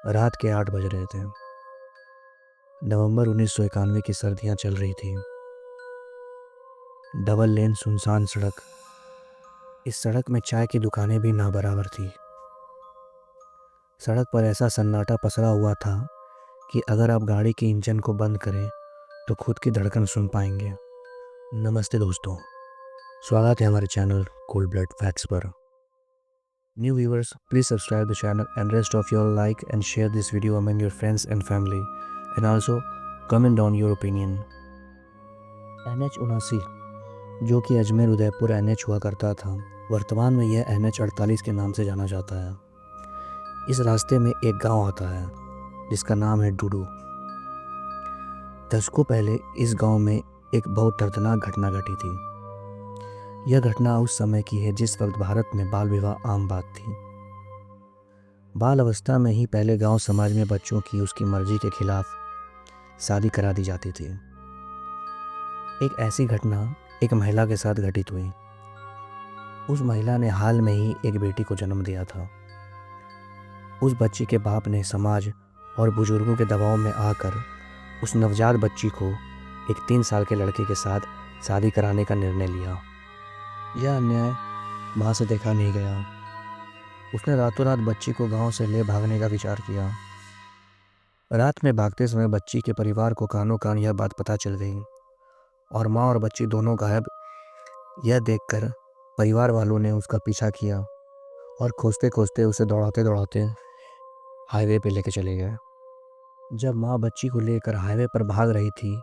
रात के 8 बज रहे थे। नवंबर 1991 की सर्दियां चल रही थी। डबल लेन सुनसान सड़क। इस सड़क में चाय की दुकानें भी ना बराबर थी। सड़क पर ऐसा सन्नाटा पसरा हुआ था कि अगर आप गाड़ी के इंजन को बंद करें तो खुद की धड़कन सुन पाएंगे। नमस्ते दोस्तों, स्वागत है हमारे चैनल कोल्ड ब्लड फैक्ट्स पर। New viewers, please subscribe the channel and rest of your like and share this video among your friends and family, and also comment down your opinion. NH 79 जो कि Ajmer Udaipur NH हुआ करता था, वर्तमान में यह NH 48 के नाम से जाना जाता है। इस रास्ते में एक गांव आता है जिसका नाम है डूडू। दशकों पहले इस गांव में एक बहुत दर्दनाक घटना घटी थी। यह घटना उस समय की है जिस वक्त भारत में बाल विवाह आम बात थी। बाल अवस्था में ही पहले गांव समाज में बच्चों की उसकी मर्जी के खिलाफ शादी करा दी जाती थी। एक ऐसी घटना एक महिला के साथ घटित हुई। उस महिला ने हाल में ही एक बेटी को जन्म दिया था। उस बच्ची के बाप ने समाज और बुजुर्गों के दबाव में आकर उस नवजात बच्ची को एक 3 साल के लड़के के साथ शादी कराने का निर्णय लिया। यह अन्याय माँ से देखा नहीं गया। उसने रातों रात बच्ची को गांव से ले भागने का विचार किया। रात में भागते समय बच्ची के परिवार को कानों कान यह बात पता चल गई और माँ और बच्ची दोनों गायब। यह देखकर परिवार वालों ने उसका पीछा किया और खोजते खोजते उसे दौड़ाते दौड़ाते हाईवे पे लेके चले गए। जब माँ बच्ची को लेकर हाईवे पर भाग रही थी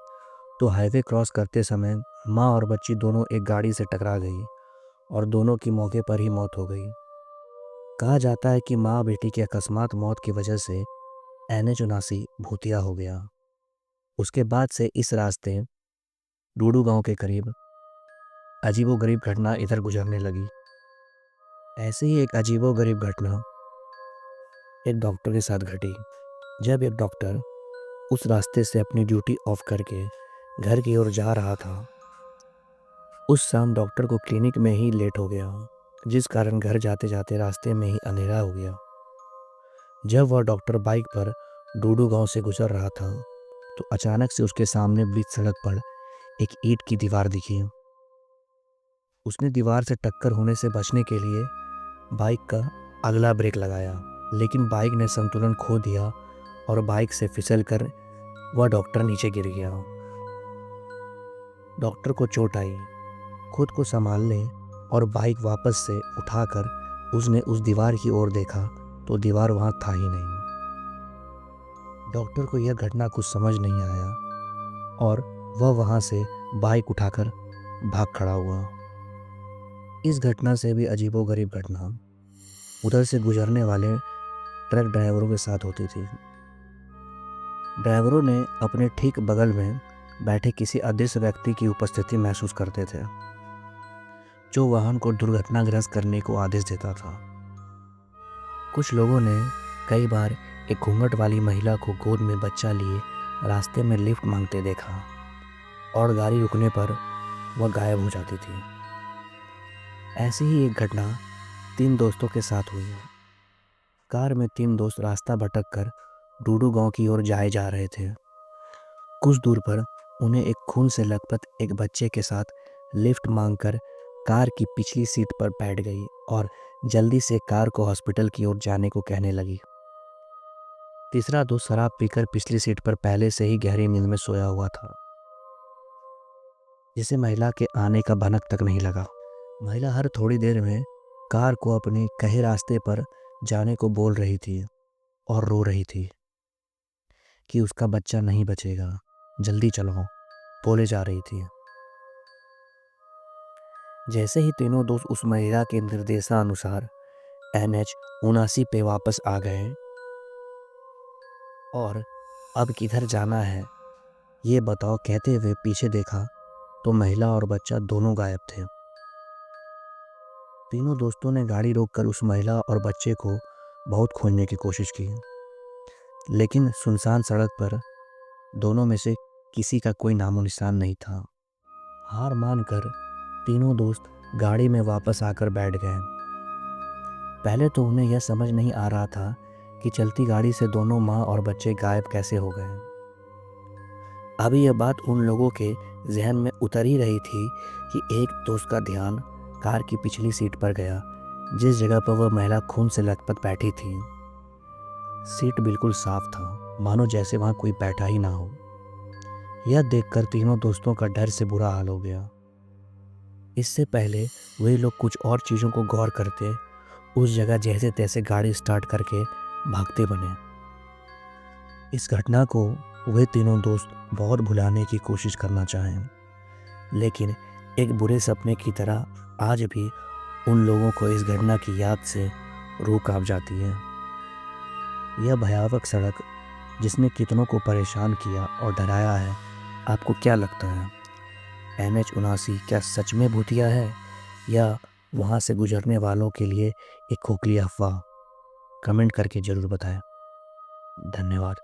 तो हाईवे क्रॉस करते समय माँ और बच्ची दोनों एक गाड़ी से टकरा गई और दोनों की मौके पर ही मौत हो गई। कहा जाता है कि माँ बेटी की अकस्मात मौत की वजह से NH 79 भूतिया हो गया। उसके बाद से इस रास्ते डूडू गांव के करीब अजीबोगरीब घटना इधर गुजरने लगी। ऐसे ही एक अजीबोगरीब घटना एक डॉक्टर के साथ घटी। जब एक डॉक्टर उस रास्ते से अपनी ड्यूटी ऑफ करके घर की ओर जा रहा था, उस शाम डॉक्टर को क्लिनिक में ही लेट हो गया, जिस कारण घर जाते जाते रास्ते में ही अंधेरा हो गया। जब वह डॉक्टर बाइक पर डूडू गांव से गुजर रहा था तो अचानक से उसके सामने बीच सड़क पर एक ईंट की दीवार दिखी। उसने दीवार से टक्कर होने से बचने के लिए बाइक का अगला ब्रेक लगाया, लेकिन बाइक ने संतुलन खो दिया और बाइक से फिसलकर वह डॉक्टर नीचे गिर गया। डॉक्टर को चोट आई। खुद को संभालने और बाइक वापस से उठाकर उसने उस दीवार की ओर देखा तो दीवार वहाँ था ही नहीं। डॉक्टर को यह घटना कुछ समझ नहीं आया और वह वहाँ से बाइक उठाकर भाग खड़ा हुआ। इस घटना से भी अजीबोगरीब घटना उधर से गुजरने वाले ट्रक ड्राइवरों के साथ होती थी। ड्राइवरों ने अपने ठीक बगल में बैठे किसी अदृश्य व्यक्ति की उपस्थिति महसूस करते थे, जो वाहन को दुर्घटनाग्रस्त करने को आदेश देता था। कुछ लोगों ने कई बार एक घूंघट वाली महिला को गोद में बच्चा लिए रास्ते में लिफ्ट मांगते देखा और गाड़ी रुकने पर वह गायब हो जाती थी। ऐसी ही एक घटना 3 दोस्तों के साथ हुई है। कार में 3 दोस्त रास्ता भटक कर डूडू गांव की ओर जाए जा रहे थे। कुछ दूर पर उन्हें एक खून से लथपथ एक बच्चे के साथ लिफ्ट मांगकर कार की पिछली सीट पर बैठ गई और जल्दी से कार को हॉस्पिटल की ओर जाने को कहने लगी। तीसरा दोस्त शराब पीकर पिछली सीट पर पहले से ही गहरी नींद में सोया हुआ था, जिसे महिला के आने का भनक तक नहीं लगा। महिला हर थोड़ी देर में कार को अपने कहे रास्ते पर जाने को बोल रही थी और रो रही थी कि उसका बच्चा नहीं बचेगा, जल्दी चलो, बोले जा रही थी। जैसे ही तीनों दोस्त उस महिला के निर्देशानुसार NH 79 पे वापस आ गए और अब किधर जाना है ये बताओ कहते हुए पीछे देखा तो महिला और बच्चा दोनों गायब थे। तीनों दोस्तों ने गाड़ी रोककर उस महिला और बच्चे को बहुत खोजने की कोशिश की, लेकिन सुनसान सड़क पर दोनों में से किसी का कोई नामो निशान नहीं था। हार मानकर तीनों दोस्त गाड़ी में वापस आकर बैठ गए। पहले तो उन्हें यह समझ नहीं आ रहा था कि चलती गाड़ी से दोनों माँ और बच्चे गायब कैसे हो गए। अभी यह बात उन लोगों के जहन में उतर ही रही थी कि एक दोस्त का ध्यान कार की पिछली सीट पर गया, जिस जगह पर वह महिला खून से लथपथ बैठी थी। सीट बिल्कुल साफ था, मानो जैसे वहां कोई बैठा ही ना हो। यह देखकर तीनों दोस्तों का डर से बुरा हाल हो गया। इससे पहले वे लोग कुछ और चीज़ों को गौर करते उस जगह जैसे तैसे गाड़ी स्टार्ट करके भागते बने। इस घटना को वे तीनों दोस्त बहुत भुलाने की कोशिश करना चाहें, लेकिन एक बुरे सपने की तरह आज भी उन लोगों को इस घटना की याद से रूह कांप जाती है। यह भयावह सड़क जिसने कितनों को परेशान किया और डराया है, आपको क्या लगता है? NH-79 क्या सच में भूतिया है या वहाँ से गुजरने वालों के लिए एक खोखली अफवाह? कमेंट करके ज़रूर बताएं। धन्यवाद।